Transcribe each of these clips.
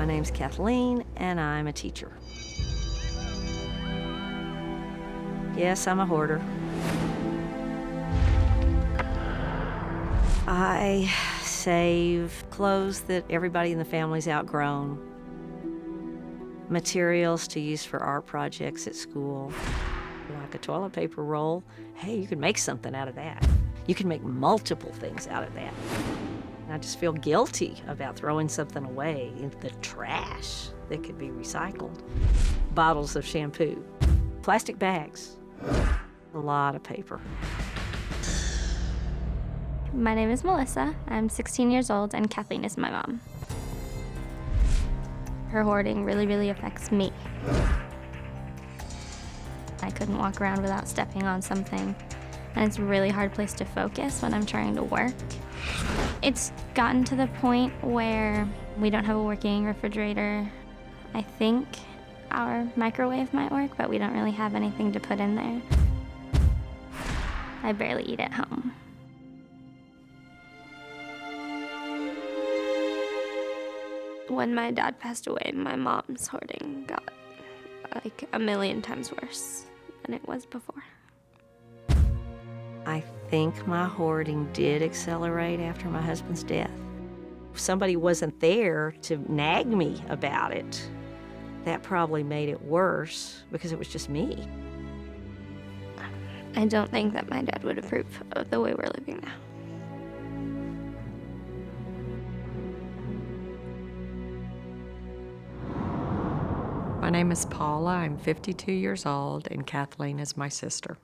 name's Kathleen, and I'm a teacher. Yes, I'm a hoarder. I save clothes that everybody in the family's outgrown, materials to use for art projects at school, like a toilet paper roll. Hey, you can make something out of that. You can make multiple things out of that. I just feel guilty about throwing something away into the trash that could be recycled. Bottles of shampoo, plastic bags, a lot of paper. My name is Melissa. I'm 16 years old, and Kathleen is my mom. Her hoarding really affects me. I couldn't walk around without stepping on something, and it's a really hard place to focus when I'm trying to work. It's gotten to the point where we don't have a working refrigerator. I think our microwave might work, but we don't really have anything to put in there. I barely eat at home. When my dad passed away, my mom's hoarding got like 1,000,000 times worse than it was before. I think my hoarding did accelerate after my husband's death. If somebody wasn't there to nag me about it, that probably made it worse because it was just me. I don't think that my dad would approve of the way we're living now. My name is Paula. I'm 52 years old, and Kathleen is my sister.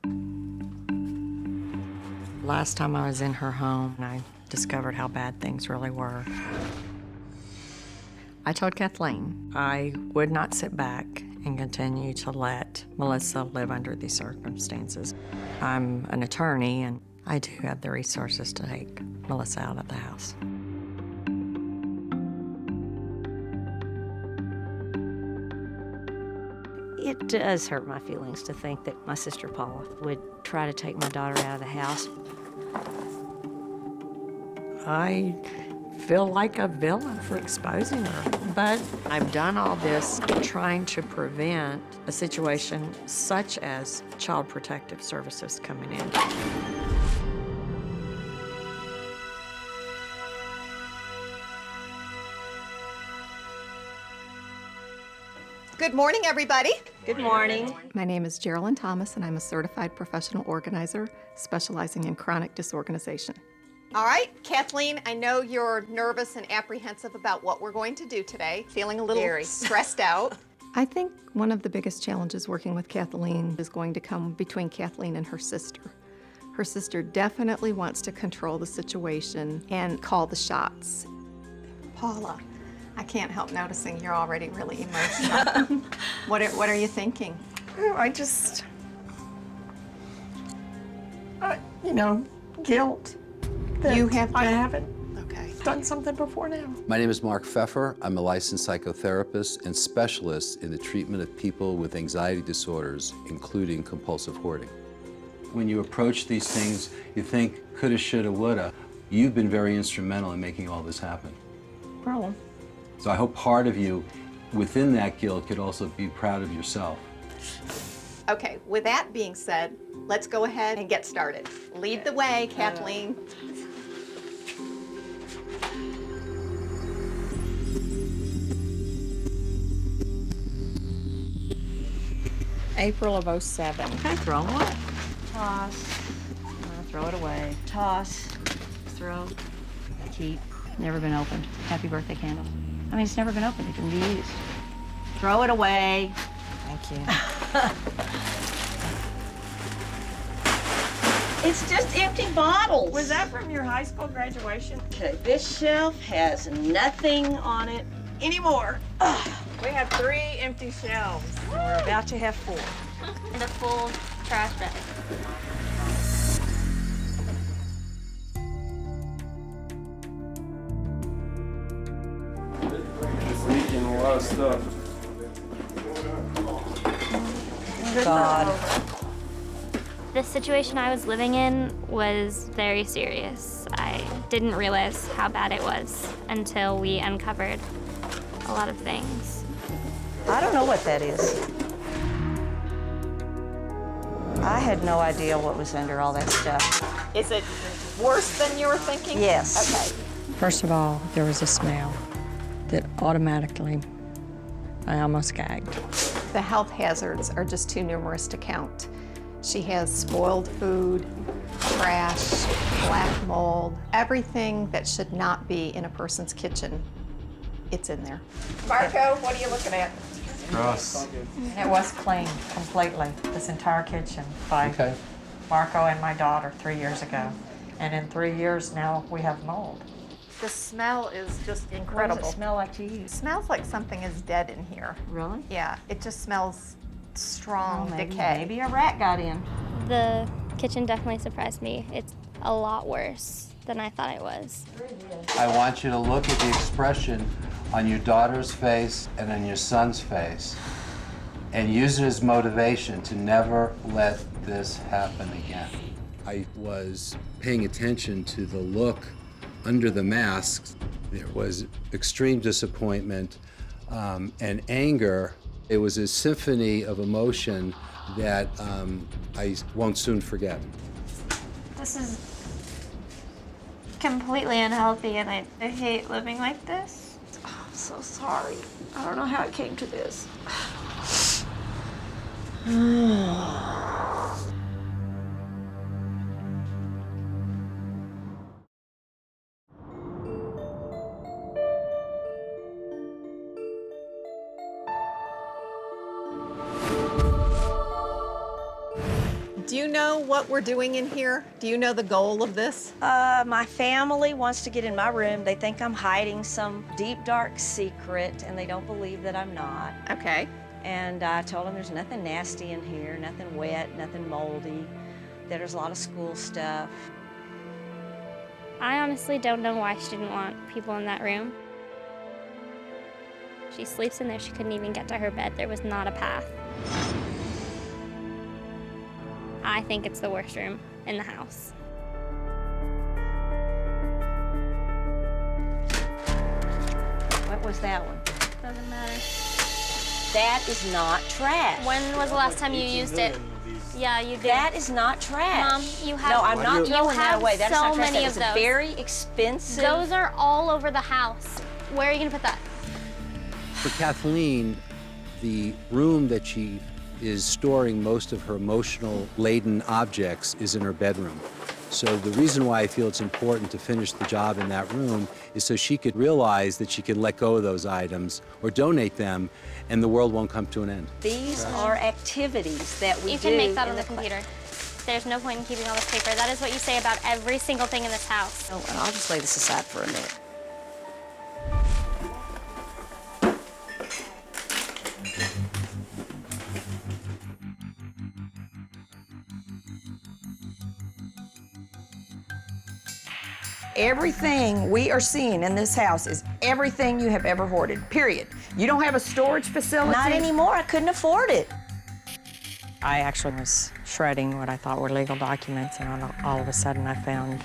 Last time I was in her home, I discovered how bad things really were. I told Kathleen I would not sit back and continue to let Melissa live under these circumstances. I'm an attorney, and I do have the resources to take Melissa out of the house. It does hurt my feelings to think that my sister Paula would try to take my daughter out of the house. I feel like a villain for exposing her, but I've done all this trying to prevent a situation such as Child Protective Services coming in. Good morning, everybody. Good morning. My name is Geraldine Thomas, and I'm a certified professional organizer specializing in chronic disorganization. All right, Kathleen, I know you're nervous and apprehensive about what we're going to do today, feeling a little stressed out. I think one of the biggest challenges working with Kathleen is going to come between Kathleen and her sister. Her sister definitely wants to control the situation and call the shots. Paula, I can't help noticing you're already really emotional. What are you thinking? Guilt. You have I to- haven't Okay. done something before now. My name is Mark Pfeffer. I'm a licensed psychotherapist and specialist in the treatment of people with anxiety disorders, including compulsive hoarding. When you approach these things, you think coulda, shoulda, woulda. You've been very instrumental in making all this happen. Problem. So I hope part of you, within that guilt, could also be proud of yourself. Okay, with that being said, let's go ahead and get started. Lead the way, Kathleen. April of '07. Okay, throw what? Toss. Throw it away. Toss. Throw. Keep. Never been opened. Happy birthday candle. I mean, it's never been opened. It can be used. Throw it away. Thank you. It's just empty bottles. Was that from your high school graduation? Okay, this shelf has nothing on it anymore. We have 3 empty shelves. We're about to have 4. And a full trash bag. Leaking a lot of stuff. God. The situation I was living in was very serious. I didn't realize how bad it was until we uncovered a lot of things. I don't know what that is. I had no idea what was under all that stuff. Is it worse than you were thinking? Yes. Okay. First of all, there was a smell that automatically, I almost gagged. The health hazards are just too numerous to count. She has spoiled food, trash, black mold, everything that should not be in a person's kitchen. It's in there. Marco, what are you looking at? Gross. It was cleaned completely, this entire kitchen, by Marco and my daughter 3 years ago. And in 3 years now, we have mold. The smell is just What incredible. does it smell like to you? It smells like something is dead in here. Really? Yeah, it just smells strong Maybe, decay. maybe a rat got in. The kitchen definitely surprised me. It's a lot worse than I thought it was. I want you to look at the expression on your daughter's face and on your son's face and use it as motivation to never let this happen again. I was paying attention to the look under the masks. There was extreme disappointment and anger. It was a symphony of emotion that I won't soon forget. This is completely unhealthy, and I hate living like this. I'm so sorry. I don't know how it came to this. Do you know what we're doing in here? Do you know the goal of this? My family wants to get in my room. They think I'm hiding some deep, dark secret, and they don't believe that I'm not. Okay. And I told them there's nothing nasty in here, nothing wet, nothing moldy, that there's a lot of school stuff. I honestly don't know why she didn't want people in that room. She sleeps in there. She couldn't even get to her bed. There was not a path. I think it's the worst room in the house. What was that one? Doesn't matter. That is not trash. When was the last time you used it? Yeah, you did. That is not trash. Mom, you have. No, I'm not you throwing that have away. That is so not trash. many That of is those. very expensive. Those are all over the house. Where are you gonna put that? For Kathleen, the room that she is storing most of her emotional laden objects is in her bedroom. So the reason why I feel it's important to finish the job in that room is so she could realize that she could let go of those items or donate them, and the world won't come to an end. These are activities that we You do can make that in on the computer. There's no point in keeping all this paper. That is what you say about every single thing in this house. Oh, and I'll just lay this aside for a minute. Everything we are seeing in this house is everything you have ever hoarded, period. You don't have a storage facility? Not anymore. I couldn't afford it. I actually was shredding what I thought were legal documents, and all of a sudden I found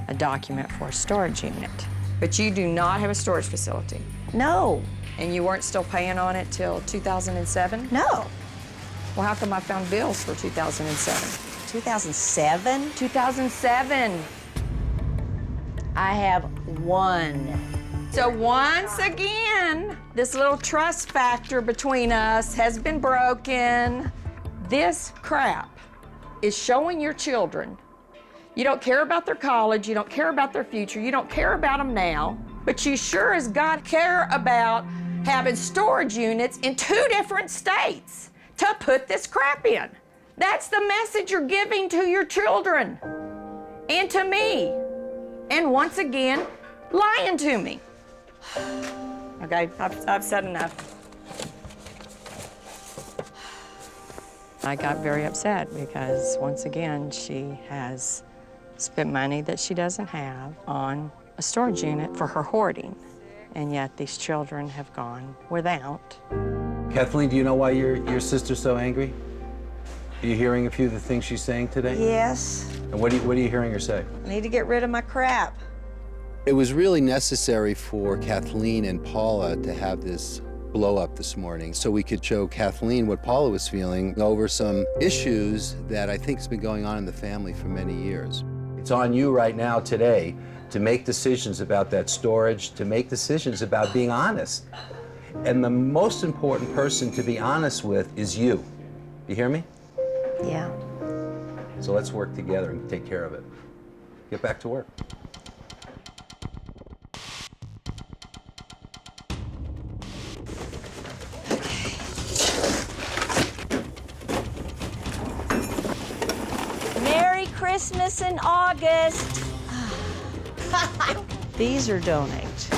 a document for a storage unit. But you do not have a storage facility. No. And you weren't still paying on it till 2007? No. Well, how come I found bills for 2007? 2007? 2007. I have one. So once again, this little trust factor between us has been broken. This crap is showing your children you don't care about their college, you don't care about their future, you don't care about them now, but you sure as God care about having storage units in 2 different states to put this crap in. That's the message you're giving to your children and to me. And once again, lying to me. Okay, I've said enough. I got very upset because, once again, she has spent money that she doesn't have on a storage unit for her hoarding, and yet these children have gone without. Kathleen, do you know why your sister's so angry? Are you hearing a few of the things she's saying today? Yes. And what are you hearing her say? I need to get rid of my crap. It was really necessary for Kathleen and Paula to have this blow up this morning so we could show Kathleen what Paula was feeling over some issues that I think has been going on in the family for many years. It's on you right now today to make decisions about that storage, to make decisions about being honest. And the most important person to be honest with is you. You hear me? Yeah. So let's work together and take care of it. Get back to work. Merry Christmas in August. These are donate.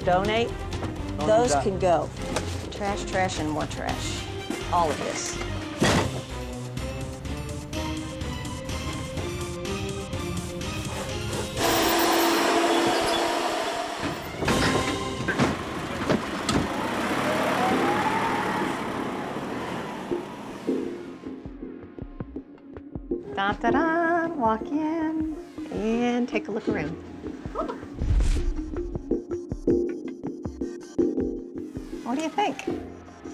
Donate. Those can go. Trash, trash, and more trash. All of this. Da-da-da, walk in and take a look around. What do you think?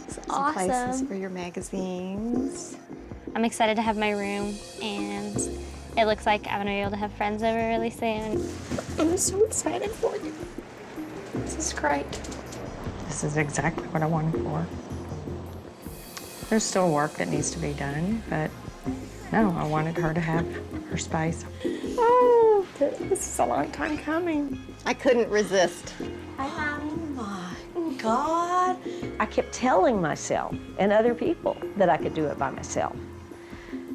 Some places Awesome. for your magazines. I'm excited to have my room, and it looks like I'm gonna be able to have friends over really soon. I'm so excited for you. This is great. This is exactly what I wanted for. There's still work that needs to be done, but no, I wanted her to have her space. Oh, this is a long time coming. I couldn't resist. Oh my God. I kept telling myself and other people that I could do it by myself.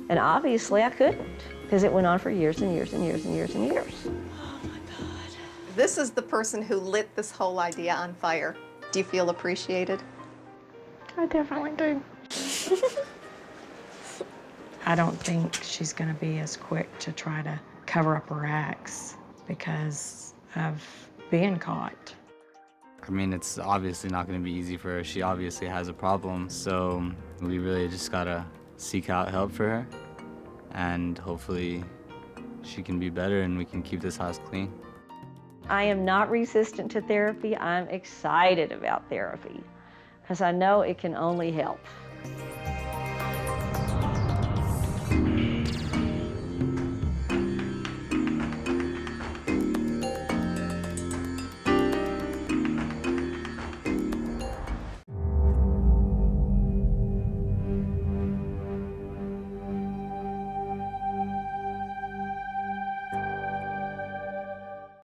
And obviously I couldn't, because it went on for years and years and years and years and years. Oh my God. This is the person who lit this whole idea on fire. Do you feel appreciated? I definitely do. I don't think she's going to be as quick to try to cover up her acts because of being caught. I mean, it's obviously not going to be easy for her. She obviously has a problem, so we really just gotta seek out help for her, and hopefully she can be better and we can keep this house clean. I am not resistant to therapy. I'm excited about therapy because I know it can only help.